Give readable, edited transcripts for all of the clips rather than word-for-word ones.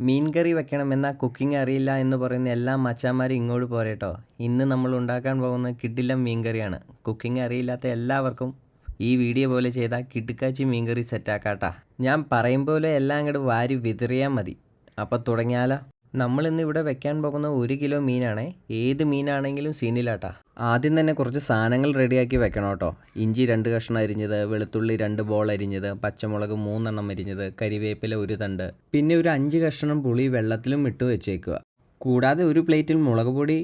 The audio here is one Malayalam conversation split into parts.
മീൻ കറി വെക്കണമെന്നാൽ കുക്കിംഗ് അറിയില്ല എന്ന് പറയുന്ന എല്ലാ മച്ചാന്മാരും ഇങ്ങോട്ട് പോരേട്ടോ. ഇന്ന് നമ്മൾ ഉണ്ടാക്കാൻ പോകുന്ന കിടിലൻ മീൻ കറിയാണ്. കുക്കിംഗ് അറിയില്ലാത്ത എല്ലാവർക്കും ഈ വീഡിയോ പോലെ ചെയ്താൽ കിടുക്കാച്ചി മീൻ കറി സെറ്റാക്കാട്ടാ. ഞാൻ പറയും പോലെ എല്ലാം അങ്ങോട്ട് വാരി വിതറിയാൽ മതി. അപ്പോൾ തുടങ്ങിയാലോ? നമ്മളിന്ന് ഇവിടെ വെക്കാൻ പോകുന്ന 1 കിലോ മീനാണേ. ഏത് മീനാണെങ്കിലും സീനിലാട്ടാ. ആദ്യം തന്നെ കുറച്ച് സാധനങ്ങൾ റെഡിയാക്കി വെക്കണം കേട്ടോ. ഇഞ്ചി 2 കഷ്ണം അരിഞ്ഞത്, വെളുത്തുള്ളി 2 ബോൾ അരിഞ്ഞത്, പച്ചമുളക് 3 എണ്ണം അരിഞ്ഞത്, കരിവേപ്പില 1 തണ്ട്, പിന്നെ ഒരു 5 കഷ്ണം പുളി വെള്ളത്തിലും ഇട്ട് വെച്ചേക്കുക. കൂടാതെ ഒരു പ്ലേറ്റിൽ മുളക് പൊടി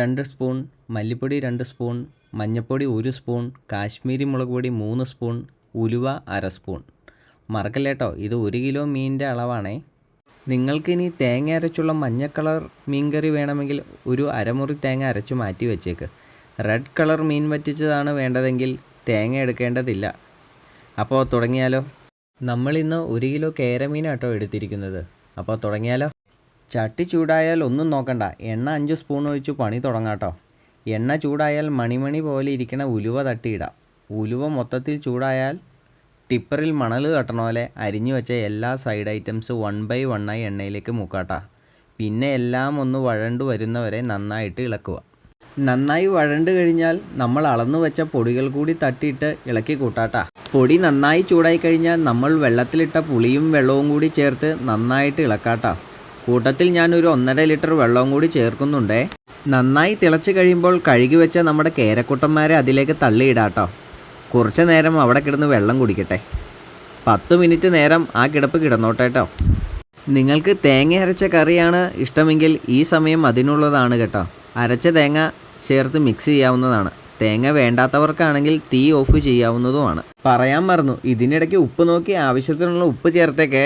2 സ്പൂൺ, മല്ലിപ്പൊടി 2 സ്പൂൺ, മഞ്ഞൾപ്പൊടി 1 സ്പൂൺ, കാശ്മീരി മുളക് പൊടി 3 സ്പൂൺ, ഉലുവ 1/2 സ്പൂൺ. മറക്കല്ലേട്ടോ, ഇത് 1 കിലോ മീനിൻ്റെ അളവാണേ. നിങ്ങൾക്കിനി തേങ്ങ അരച്ചുള്ള മഞ്ഞ കളർ മീൻ കറി വേണമെങ്കിൽ ഒരു അരമുറി തേങ്ങ അരച്ച് മാറ്റി വെച്ചേക്ക്. റെഡ് കളർ മീൻ വറ്റിച്ചതാണ് വേണ്ടതെങ്കിൽ തേങ്ങ എടുക്കേണ്ടതില്ല. അപ്പോൾ തുടങ്ങിയാലോ? നമ്മളിന്ന് 1 കിലോ കേരമീനാട്ടോ എടുത്തിരിക്കുന്നത്. അപ്പോൾ തുടങ്ങിയാലോ? ചട്ടി ചൂടായാൽ ഒന്നും നോക്കണ്ട, എണ്ണ 5 സ്പൂൺ ഒഴിച്ച് പണി തുടങ്ങാട്ടോ. എണ്ണ ചൂടായാൽ മണിമണി പോലെ ഇരിക്കണ ഉലുവ തട്ടിയിടാം. ഉലുവ മൊത്തത്തിൽ ചൂടായാൽ ടിപ്പറിൽ മണൽ തട്ടണ പോലെ അരിഞ്ഞു വെച്ച എല്ലാ സൈഡ് ഐറ്റംസ് 1 by 1 ആയി എണ്ണയിലേക്ക് മുക്കാട്ടാ. പിന്നെ എല്ലാം ഒന്ന് വഴണ്ടു വരുന്നവരെ നന്നായിട്ട് ഇളക്കുക. നന്നായി വഴണ്ട് കഴിഞ്ഞാൽ നമ്മൾ അളന്നു വെച്ച പൊടികൾ കൂടി തട്ടിയിട്ട് ഇളക്കി കൂട്ടാട്ടാ. പൊടി നന്നായി ചൂടായി കഴിഞ്ഞാൽ നമ്മൾ വെള്ളത്തിലിട്ട പുളിയും വെള്ളവും കൂടി ചേർത്ത് നന്നായിട്ട് ഇളക്കാട്ടാ. കൂട്ടത്തിൽ ഞാനൊരു 1.5 ലിറ്റർ വെള്ളവും കൂടി ചേർക്കുന്നുണ്ടേ. നന്നായി തിളച്ച് കഴിയുമ്പോൾ കഴുകി വെച്ച നമ്മുടെ കേരക്കുട്ടന്മാരെ അതിലേക്ക് തള്ളിയിടാട്ടോ. കുറച്ച് നേരം അവിടെ കിടന്ന് വെള്ളം കുടിക്കട്ടെ. 10 മിനിറ്റ് നേരം ആ കിടപ്പ് കിടന്നോട്ടെ കേട്ടോ. നിങ്ങൾക്ക് തേങ്ങ അരച്ച കറിയാണ് ഇഷ്ടമെങ്കിൽ ഈ സമയം അതിനുള്ളതാണ് കേട്ടോ. അരച്ച തേങ്ങ ചേർത്ത് മിക്സ് ചെയ്യാവുന്നതാണ്. തേങ്ങ വേണ്ടാത്തവർക്കാണെങ്കിൽ തീ ഓഫ് ചെയ്യാവുന്നതുമാണ്. പറയാൻ മറന്നു, ഇതിനിടയ്ക്ക് ഉപ്പ് നോക്കി ആവശ്യത്തിനുള്ള ഉപ്പ് ചേർത്തേക്കേ.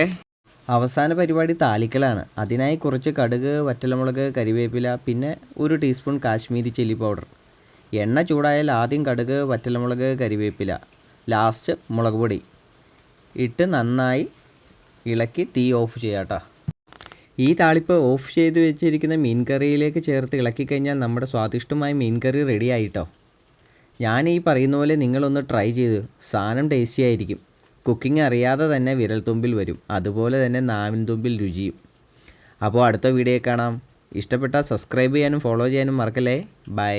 അവസാന പരിപാടി താളിക്കലാണ്. അതിനായി കുറച്ച് കടുക്, വറ്റൽമുളക്, കരിവേപ്പില, പിന്നെ 1 ടീസ്പൂൺ കാശ്മീരി ചില്ലി പൗഡർ. എണ്ണ ചൂടായാൽ ആദ്യം കടുക്, വറ്റൽമുളക്, കരിവേപ്പില, ലാസ്റ്റ് മുളക് പൊടി ഇട്ട് നന്നായി ഇളക്കി തീ ഓഫ് ചെയ്യാട്ടോ. ഈ താളിപ്പ് ഓഫ് ചെയ്ത് വെച്ചിരിക്കുന്ന മീൻ കറിയിലേക്ക് ചേർത്ത് ഇളക്കി കഴിഞ്ഞാൽ നമ്മുടെ സ്വാദിഷ്ടമായ മീൻ കറി റെഡി ആയിട്ടോ. ഞാൻ ഈ പറയുന്ന പോലെ നിങ്ങളൊന്ന് ട്രൈ ചെയ്ത്, സാധനം ടേസ്റ്റി ആയിരിക്കും. കുക്കിംഗ് അറിയാതെ തന്നെ വിരൽത്തുമ്പിൽ വരും, അതുപോലെ തന്നെ നാവിൻ തുമ്പിൽ രുചിയും. അപ്പോൾ അടുത്ത വീഡിയോ കാണാം. ഇഷ്ടപ്പെട്ടാൽ സബ്സ്ക്രൈബ് ചെയ്യാനും ഫോളോ ചെയ്യാനും മറക്കല്ലേ. ബൈ.